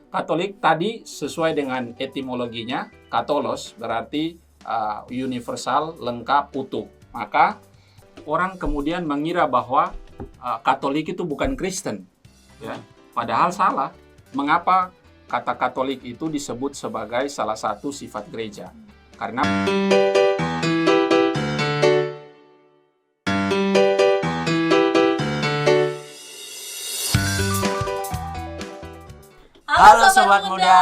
Katolik tadi sesuai dengan etimologinya, katolos berarti universal, lengkap, utuh. Maka orang kemudian mengira bahwa Katolik itu bukan Kristen, ya. Padahal salah. Mengapa kata Katolik itu disebut sebagai salah satu sifat gereja? Karena Halo Sobat Muda.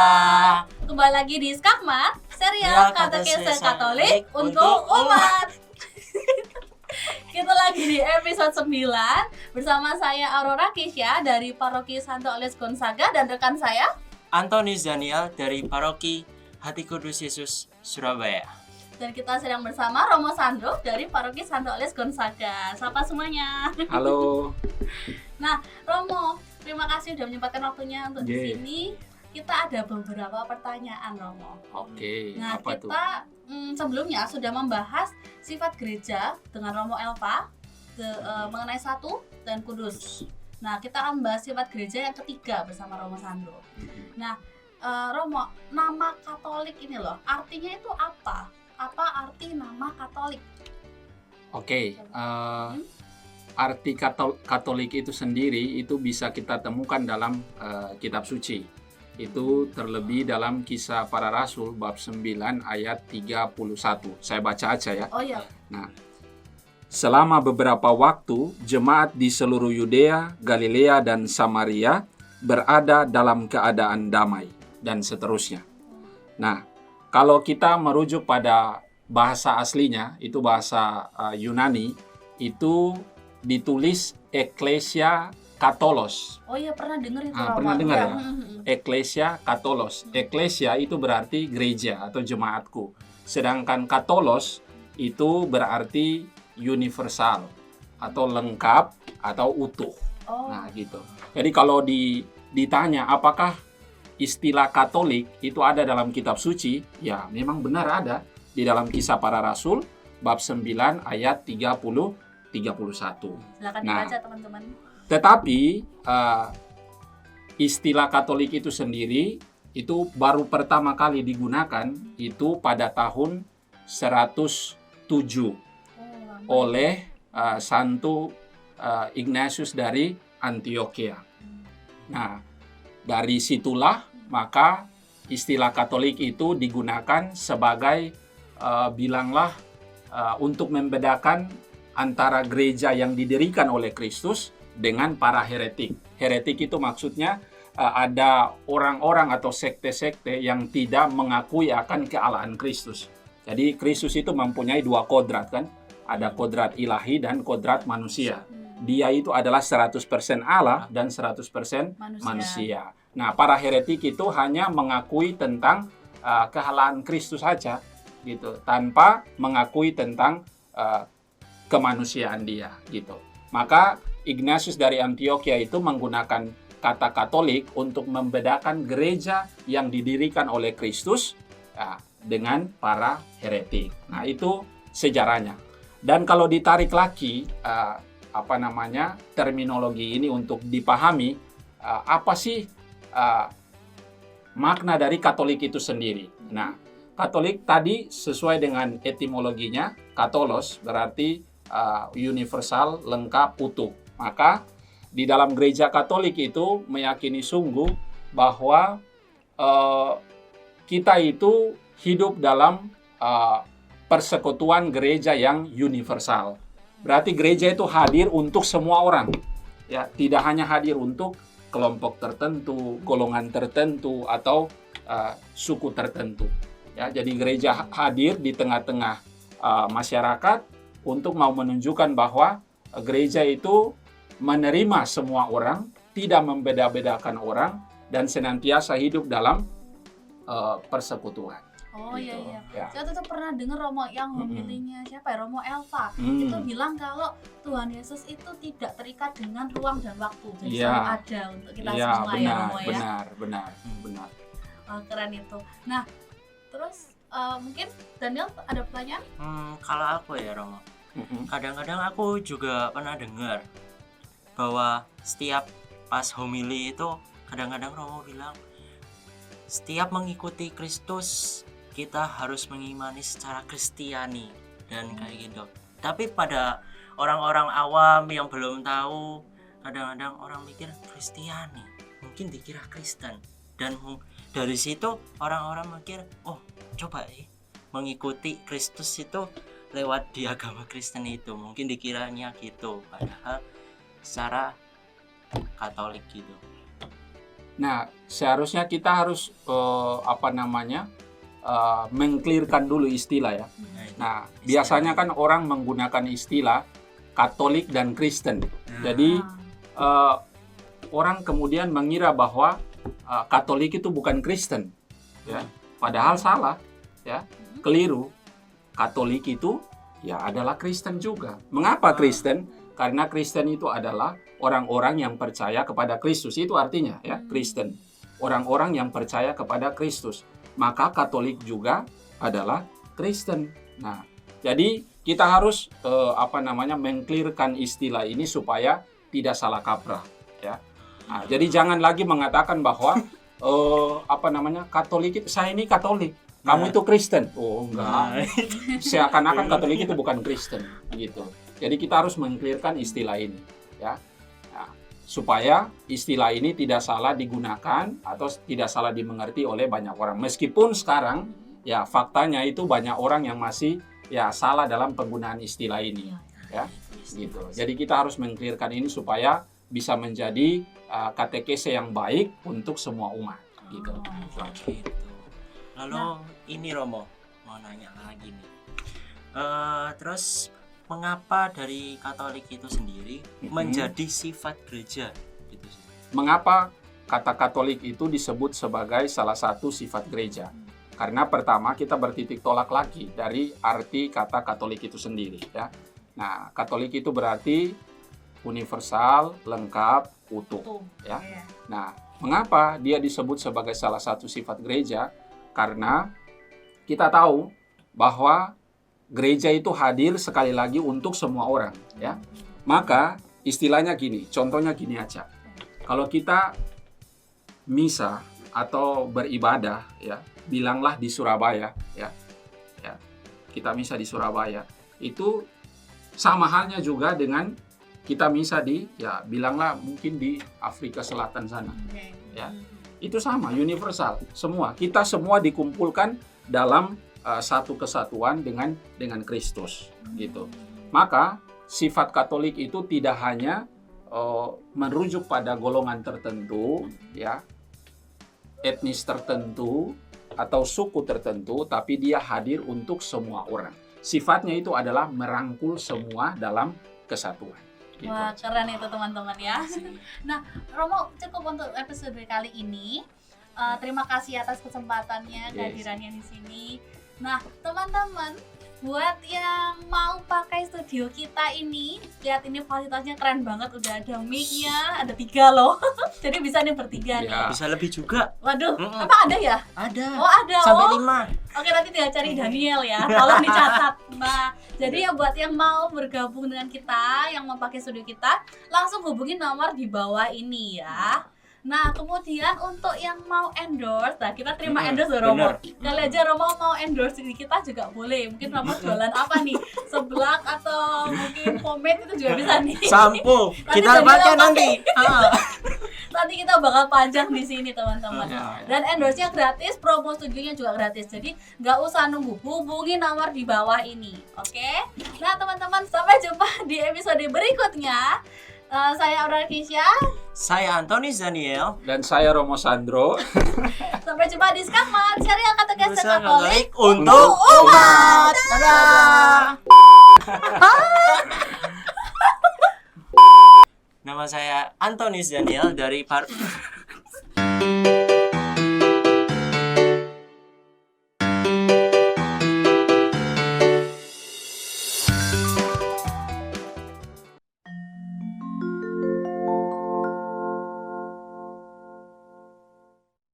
Kembali lagi di Skakmat, serial Katekese Katolik untuk umat. Kita lagi di episode 9 bersama saya Aurora Kisya dari Paroki Santo Ales Gonzaga dan rekan saya Antonis Daniel dari Paroki Hati Kudus Yesus Surabaya. Dan kita sedang bersama Romo Sandro dari Paroki Santo Ales Gonzaga. Sapa semuanya. halo. Nah, Romo, terima kasih sudah menyempatkan waktunya untuk di sini. Kita ada beberapa pertanyaan, Romo. Oke, Nah, apa tuh? kita sebelumnya sudah membahas sifat gereja dengan Romo Elva mengenai satu dan kudus. Nah, kita akan membahas sifat gereja yang ketiga bersama Romo Sandro. Nah, Romo, nama Katolik ini loh, artinya itu apa? Apa arti nama Katolik? Oke, arti Katolik itu sendiri itu bisa kita temukan dalam kitab suci. Itu terlebih dalam Kisah Para Rasul bab 9 ayat 31. Saya baca aja ya. Oh iya. Nah, selama beberapa waktu jemaat di seluruh Yudea, Galilea dan Samaria berada dalam keadaan damai dan seterusnya. Nah, kalau kita merujuk pada bahasa aslinya, itu bahasa Yunani, itu ditulis Ecclesia Katolos. Oh iya, pernah dengar itu. Pernah dengar ya? Ecclesia Katolos. Ecclesia itu berarti gereja atau jemaatku. Sedangkan Katolos itu berarti universal atau lengkap atau utuh. Nah, gitu. Jadi kalau ditanya apakah istilah Katolik itu ada dalam kitab suci, ya memang benar ada di dalam Kisah Para Rasul bab 9 ayat 30-31. Silakan dibaca, teman-teman. Tetapi istilah Katolik itu sendiri itu baru pertama kali digunakan itu pada tahun 107 oleh Santo Ignatius dari Antioquia. Nah, dari situlah maka istilah Katolik itu digunakan sebagai bilanglah untuk membedakan antara gereja yang didirikan oleh Kristus dengan para heretik. Heretik itu maksudnya ada orang-orang atau sekte-sekte yang tidak mengakui akan kealahan Kristus. Jadi Kristus itu mempunyai dua kodrat kan? Ada kodrat ilahi dan kodrat manusia. Dia itu adalah 100% Allah dan 100% manusia. Nah, para heretik itu hanya mengakui tentang kealahan Kristus saja gitu, tanpa mengakui tentang kemanusiaan dia gitu. Maka Ignatius dari Antioquia itu menggunakan kata Katolik untuk membedakan gereja yang didirikan oleh Kristus dengan para heretik. Nah, itu sejarahnya. Dan kalau ditarik lagi terminologi ini untuk dipahami apa sih makna dari Katolik itu sendiri. Nah, Katolik tadi sesuai dengan etimologinya, katolos berarti universal, lengkap, utuh. Maka di dalam gereja Katolik itu meyakini sungguh bahwa kita itu hidup dalam persekutuan gereja yang universal. Berarti gereja itu hadir untuk semua orang. Ya, tidak hanya hadir untuk kelompok tertentu, golongan tertentu atau suku tertentu. Ya, jadi gereja hadir di tengah-tengah masyarakat untuk mau menunjukkan bahwa gereja itu menerima semua orang, tidak membeda-bedakan orang, dan senantiasa hidup dalam persekutuan. Oh gitu. iya. Ya. Saya tuh pernah dengar Romo yang memilihnya siapa ya, Romo Elva. Itu bilang kalau Tuhan Yesus itu tidak terikat dengan ruang dan waktu. Jadi selalu ada untuk kita semua benar, ya, Romo ya. Benar. Oh, keren itu. Nah, terus mungkin Daniel ada pertanyaan? Kalau aku ya Romo, kadang-kadang aku juga pernah dengar bahwa setiap pas homili itu kadang-kadang Romo bilang setiap mengikuti Kristus kita harus mengimani secara Kristiani dan kayak gitu. Tapi pada orang-orang awam yang belum tahu, kadang-kadang orang mikir Kristiani, mungkin dikira Kristen, dan dari situ orang-orang mikir, oh coba sih mengikuti Kristus itu lewat di agama Kristen itu, mungkin dikiranya gitu, padahal secara Katolik gitu. Nah, seharusnya kita harus mengklirkan dulu istilah ya. Nah, biasanya kan orang menggunakan istilah Katolik dan Kristen. Jadi orang kemudian mengira bahwa Katolik itu bukan Kristen, ya. Padahal salah, ya, keliru. Katolik itu ya adalah Kristen juga. Mengapa Kristen? Karena Kristen itu adalah orang-orang yang percaya kepada Kristus. Itu artinya ya, Kristen. Orang-orang yang percaya kepada Kristus. Maka Katolik juga adalah Kristen. Nah, jadi kita harus mengklirkan istilah ini supaya tidak salah kaprah, ya. Nah, jadi jangan lagi mengatakan bahwa Katolik itu, saya ini Katolik, kamu itu Kristen. Oh, enggak. Seakan-akan Katolik itu bukan Kristen, gitu. Jadi kita harus mengklirkan istilah ini, ya. Nah, supaya istilah ini tidak salah digunakan atau tidak salah dimengerti oleh banyak orang. Meskipun sekarang ya faktanya itu banyak orang yang masih ya salah dalam penggunaan istilah ini, ya. Gitu. Jadi kita harus mengklirkan ini supaya bisa menjadi katekese yang baik untuk semua umat, gitu. Gitu. Lalu ini Romo mau nanya lagi nih. Terus mengapa dari Katolik itu sendiri menjadi sifat gereja gitu? Mengapa kata Katolik itu disebut sebagai salah satu sifat gereja? Karena pertama kita bertitik tolak lagi dari arti kata Katolik itu sendiri, ya. Nah, Katolik itu berarti universal, lengkap, utuh, ya. Nah, mengapa dia disebut sebagai salah satu sifat gereja? Karena kita tahu bahwa gereja itu hadir sekali lagi untuk semua orang, ya. Maka istilahnya gini, contohnya gini aja. Kalau kita misa atau beribadah, ya, bilanglah di Surabaya, ya. Kita misa di Surabaya, itu sama halnya juga dengan kita misa di, ya, bilanglah mungkin di Afrika Selatan sana, ya. Itu sama, universal, semua. Kita semua dikumpulkan dalam satu kesatuan dengan Kristus, gitu. Maka sifat Katolik itu tidak hanya merujuk pada golongan tertentu, ya, etnis tertentu atau suku tertentu, tapi dia hadir untuk semua orang. Sifatnya itu adalah merangkul semua dalam kesatuan. Gitu. Wah, keren itu teman-teman ya. Nah, Romo, cukup untuk episode kali ini. Terima kasih atas kesempatannya, kehadirannya di sini. Nah, teman-teman, buat yang mau pakai studio kita ini, lihat ini fasilitasnya keren banget. Udah ada mic-nya, ada 3 loh. Jadi bisa nih bertiga nih. Bisa lebih juga. Waduh, apa ada ya? Ada. Oh, ada. Sampai 5. Oke, nanti tinggal cari Daniel ya. Tolong dicatat. Nah, jadi buat yang mau bergabung dengan kita, yang mau pakai studio kita, langsung hubungi nomor di bawah ini ya. Nah, kemudian untuk yang mau endorse, nah kita terima endorse loh Romo. Kali aja Romo mau endorse di kita juga boleh. Mungkin Romo jualan apa nih? Seblak atau mungkin pomade itu juga bisa nih. Sampo. Kita pakai nanti. Nanti kita bakal pajang di sini teman-teman. Dan endorse-nya gratis, promo studionya juga gratis. Jadi nggak usah nunggu, hubungi nomor di bawah ini. Oke? Nah teman-teman, sampai jumpa di episode berikutnya. Saya Aurora Kisha. Saya Antonis Daniel. Dan saya Romo Sandro. Sampai jumpa di Skakmat, serial katekese Katolik untuk umat. Dadah. Nama saya Antonis Daniel dari